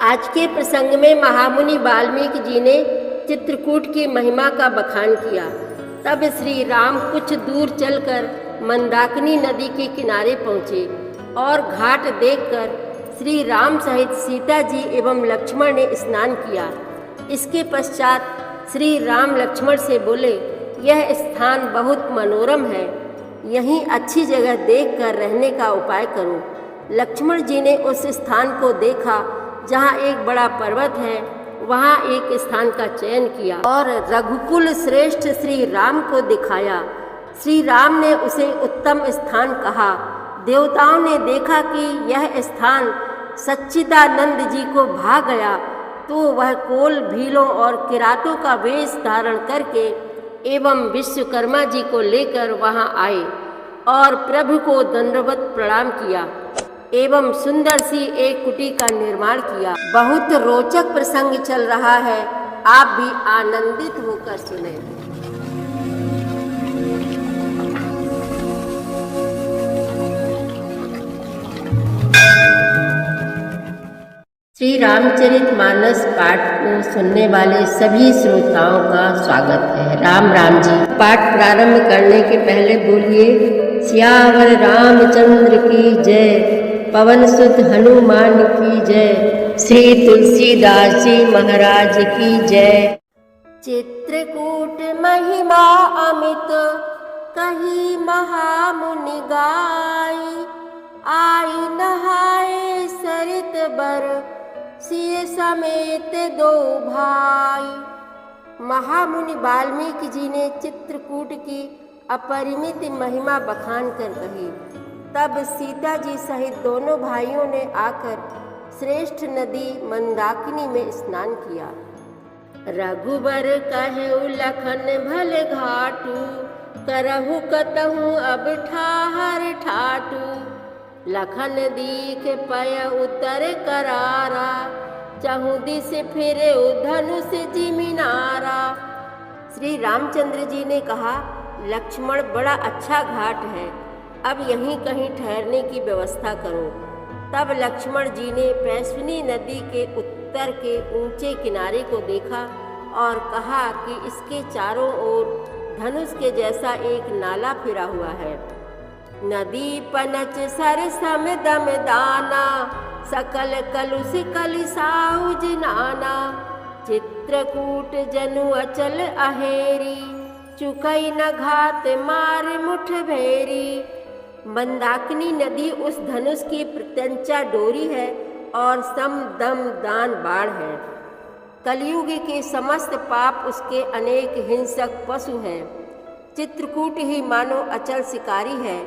आज के प्रसंग में महामुनि वाल्मीकि जी ने चित्रकूट की महिमा का बखान किया। तब श्री राम कुछ दूर चलकर मंदाकिनी नदी के किनारे पहुँचे और घाट देखकर श्री राम सहित सीता जी एवं लक्ष्मण ने स्नान किया। इसके पश्चात श्री राम लक्ष्मण से बोले, यह स्थान बहुत मनोरम है, यहीं अच्छी जगह देखकर रहने का उपाय करो। लक्ष्मण जी ने उस स्थान को देखा जहाँ एक बड़ा पर्वत है, वहाँ एक स्थान का चयन किया और रघुकुल श्रेष्ठ श्री राम को दिखाया। श्री राम ने उसे उत्तम स्थान कहा। देवताओं ने देखा कि यह स्थान सच्चिदानंद जी को भा गया, तो वह कोल भीलों और किरातों का वेश धारण करके एवं विश्वकर्मा जी को लेकर वहाँ आए और प्रभु को दंडवत प्रणाम किया एवं सुंदर सी एक कुटी का निर्माण किया। बहुत रोचक प्रसंग चल रहा है, आप भी आनंदित होकर सुने। श्री रामचरितमानस पाठ को सुनने वाले सभी श्रोताओं का स्वागत है। राम राम जी। पाठ प्रारंभ करने के पहले बोलिए, सियावर रामचंद्र की जय, पवन सुत हनुमान की जय, श्री तुलसीदास जी महाराज की जय। चित्रकूट महिमा अमित कही महामुनि गाई, आई नहाए सरित बर सिय समेत दो भाई। महामुनि वाल्मीकि जी ने चित्रकूट की अपरिमित महिमा बखान कर कही। तब सीता जी सहित दोनों भाइयों ने आकर श्रेष्ठ नदी मंदाकिनी में स्नान किया। रघुबर कहेउ लखन भले घाटू, करहु कतहु अब ठाहर ठाटू। लखन दीख पय उतर करारा, चहु दिस फिरे धनुष जिमिनारा। श्री रामचंद्र जी ने कहा, लक्ष्मण बड़ा अच्छा घाट है, अब यहीं कहीं ठहरने की व्यवस्था करो। तब लक्ष्मण जी ने पैस्विनी नदी के उत्तर के ऊंचे किनारे को देखा और कहा कि इसके चारों ओर धनुष के जैसा एक नाला फिरा हुआ है। नदी पनच सर सम दम दाना, सकल कलुष कलिसाउ जिनाना। चित्रकूट जनु अचल अहेरी, चुकई न घात मार मुठ भेरी। मंदाकिनी नदी उस धनुष की प्रत्यंचा डोरी है और सम दम दान बाण है। कलयुग के समस्त पाप उसके अनेक हिंसक पशु हैं। चित्रकूट ही मानो अचल शिकारी है,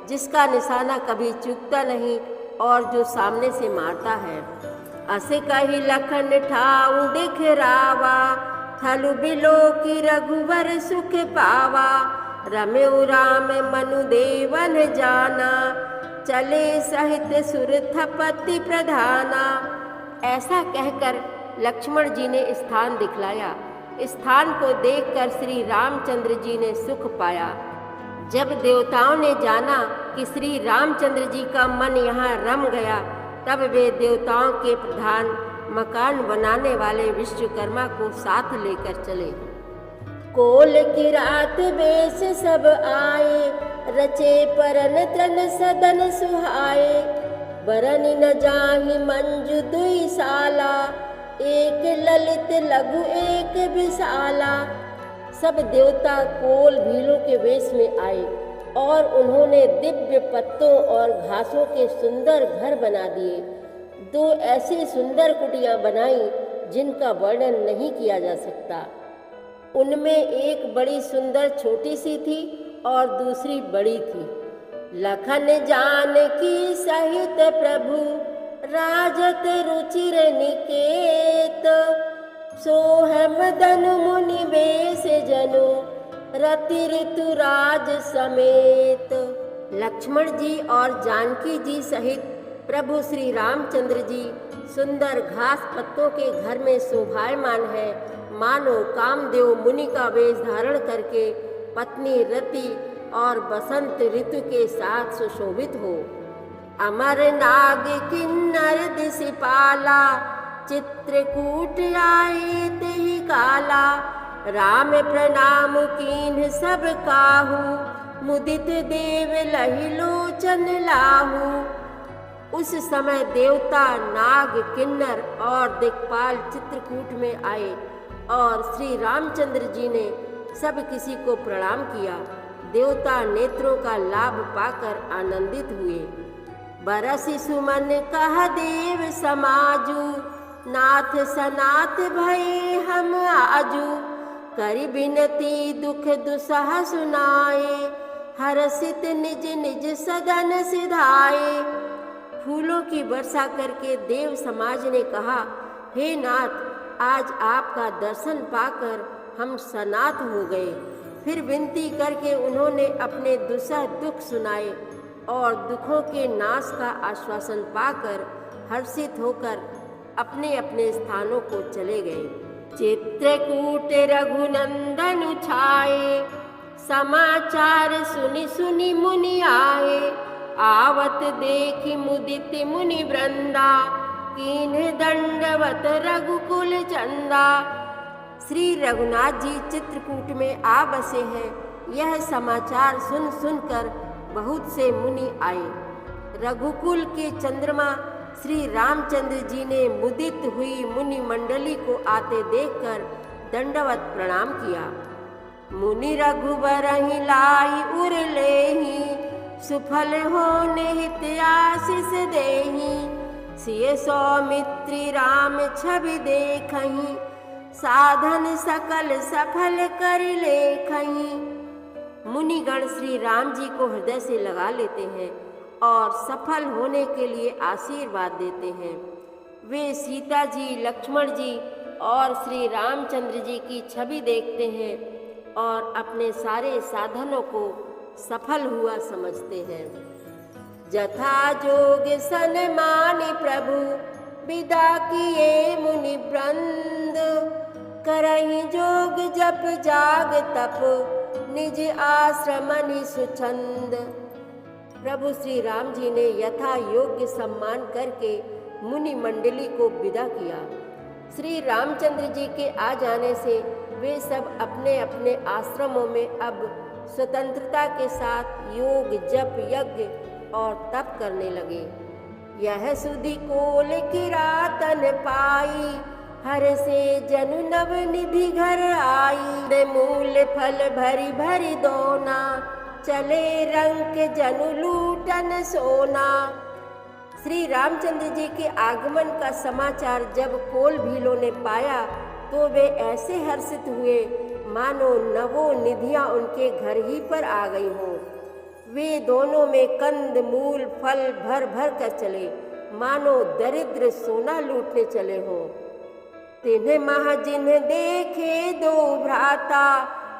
जिसका निशाना कभी चूकता नहीं और जो सामने से मारता है। असे कही लखन ठाऊ दिखरावा, थलु बिलो की रघुवर सुख पावा। रमेउ राम मनु देवन जाना, चले सहित सुर थपति प्रधाना। ऐसा कहकर लक्ष्मण जी ने स्थान दिखलाया। स्थान को देखकर श्री रामचंद्र जी ने सुख पाया। जब देवताओं ने जाना कि श्री रामचंद्र जी का मन यहाँ रम गया, तब वे देवताओं के प्रधान मकान बनाने वाले विश्वकर्मा को साथ लेकर चले। कोल किरात वेश सब आए, रचे परन तन सदन सुहाए। बरन न जाहि मंजु दुई साला, एक ललित लघु एक विशाला। सब देवता कोल भीलों के वेश में आए और उन्होंने दिव्य पत्तों और घासों के सुंदर घर बना दिए। दो ऐसी सुंदर कुटियां बनाई जिनका वर्णन नहीं किया जा सकता। उनमें एक बड़ी सुंदर छोटी सी थी और दूसरी बड़ी थी। लखन जानकी सहित प्रभु, राजत रुचिर निकेत। सोह मदन मुनि वेश जनु, रति ऋतु राज समेत। लक्ष्मण जी और जानकी जी सहित प्रभु श्री रामचंद्र जी सुंदर घास पत्तों के घर में शोभायमान है, मानो कामदेव मुनि का वेश धारण करके पत्नी रति और बसंत ऋतु के साथ सुशोभित हो। अमर नाग किन्नर दिसिपाला, चित्रकूट आए तेहि काला, राम प्रणाम कीन्ह सब काहू, मुदित देव लहि लोचन लाहू। उस समय देवता, नाग, किन्नर और दिक्पाल चित्रकूट में आए और श्री रामचंद्र जी ने सब किसी को प्रणाम किया। देवता नेत्रों का लाभ पाकर आनंदित हुए। बरसि सुमन कह देव समाजू, नाथ सनाथ भये हम आजू। करि बिनती दुख दुसह सुनाए, हरसित निज निज सदन सिधाए। फूलों की वर्षा करके देव समाज ने कहा, हे नाथ, आज आपका दर्शन पाकर हम सनाथ हो गए। फिर विनती करके उन्होंने अपने दुसह दुख सुनाए और दुखों के नाश का आश्वासन पाकर हर्षित होकर अपने अपने स्थानों को चले गए। चित्रकूट रघुनंदन छाए, समाचार सुनि सुनि मुनि आए। आवत देखि मुदित मुनि वृंदा, कीन्ह दंडवत रघुकुल चंदा। श्री रघुनाथ जी चित्रकूट में आ बसे हैं, यह समाचार सुन सुनकर बहुत से मुनि आए। रघुकुल के चंद्रमा श्री रामचंद्र जी ने मुदित हुई मुनि मंडली को आते देखकर दंडवत प्रणाम किया। मुनि रघुबर ही लाई उर लेहि, सुफल होने हित आशीष देहि। सिय सौमित्री राम छवि देखहि, साधन सकल सफल कर लेखहि। मुनिगण श्री राम जी को हृदय से लगा लेते हैं और सफल होने के लिए आशीर्वाद देते हैं। वे सीता जी, लक्ष्मण जी और श्री रामचंद्र जी की छवि देखते हैं और अपने सारे साधनों को सफल हुआ समझते हैं। जथा जोग सन्मानि प्रभु, विदा किए मुनि वृंद। करहि जोग जप जाग तप, निज आश्रमनि सुछंद। प्रभु श्री राम जी ने यथा योग्य सम्मान करके मुनि मंडली को विदा किया। श्री रामचंद्र जी के आ जाने से वे सब अपने अपने आश्रमों में अब स्वतंत्रता के साथ योग, जप, यज्ञ और तप करने लगे। यह सुधि कोल किरातन पाई, हर से जनु नव निधि घर आई। मूल फल भरी भरी दोना, चले रंग जनु लूटन सोना। श्री रामचंद्र जी के आगमन का समाचार जब कोल भीलों ने पाया तो वे ऐसे हर्षित हुए मानो नवों निधियां उनके घर ही पर आ गई हों। वे दोनों में कंद मूल फल भर भर कर चले, मानो दरिद्र सोना लूटने चले हों। तिन्ह मह जिन्ह देखे दो भ्राता,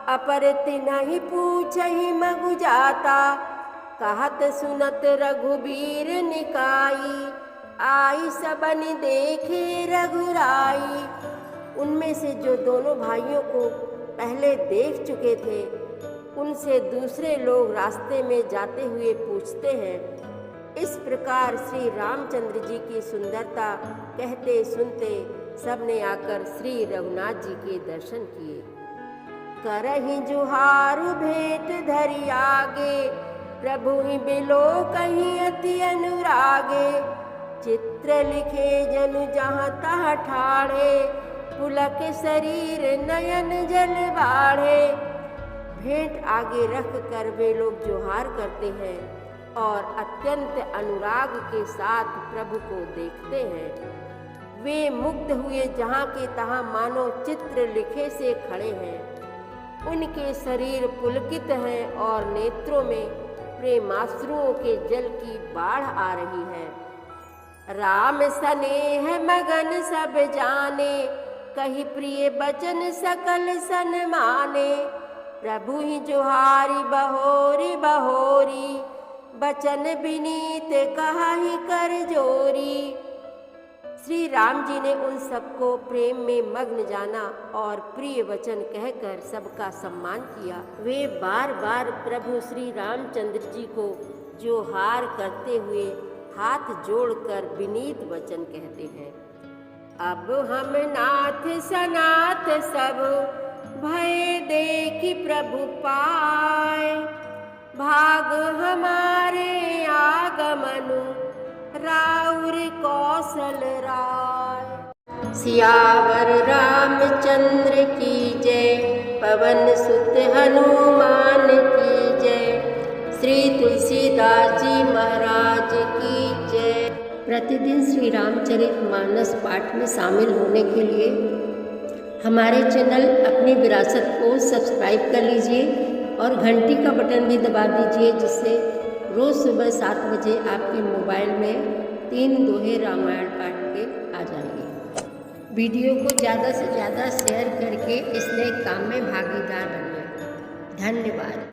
अपर तिन्हि पूछहि मगु जाता। कहत सुनत रघुबीर निकाई, आई सबनि देखे रघुराई। उनमें से जो दोनों भाइयों को पहले देख चुके थे, उनसे दूसरे लोग रास्ते में जाते हुए पूछते हैं। इस प्रकार श्री रामचंद्र जी की सुंदरता कहते सुनते सबने आकर श्री रघुनाथ जी के दर्शन किए। करहि जुहार भेंट धरि आगे, प्रभु ही बिलो कहीं अति अनुरागे। चित्र लिखे जनु जहाँ तहाँ ठाड़े, पुलक शरीर नयन जल बाढ़े। भेंट आगे रख कर वे लोग जोहार करते हैं और अत्यंत अनुराग के साथ प्रभु को देखते हैं। वे मुग्ध हुए जहाँ के तहाँ मानो चित्र लिखे से खड़े हैं। उनके शरीर पुलकित हैं और नेत्रों में प्रेमाश्रुओं के जल की बाढ़ आ रही है। राम स्नेह मगन सब जाने, कही प्रिय बचन सकल सन माने। प्रभु ही जोहारी बहोरी बहोरी, बचन विनीत कहाहि कर जोरी। श्री राम जी ने उन सबको प्रेम में मग्न जाना और प्रिय वचन कहकर सबका सम्मान किया। वे बार बार प्रभु श्री रामचंद्र जी को जोहार करते हुए हाथ जोड़कर विनीत वचन कहते हैं। अब हम नाथ सनाथ सब भय देखी प्रभु पाए। भाग हमारे आगमनु राउर कौशल राय। सियावर रामचंद्र की जय, पवन सुत हनुमान की जय, श्री तुलसीदास जी महाराज की जय। प्रतिदिन श्री रामचरितमानस पाठ में शामिल होने के लिए हमारे चैनल अपनी विरासत को सब्सक्राइब कर लीजिए और घंटी का बटन भी दबा दीजिए, जिससे रोज़ सुबह 7 बजे आपके मोबाइल में 3 दोहे रामायण पाठ के आ जाएंगे। वीडियो को ज़्यादा से ज़्यादा शेयर करके इस नए काम में भागीदार बनिए। धन्यवाद।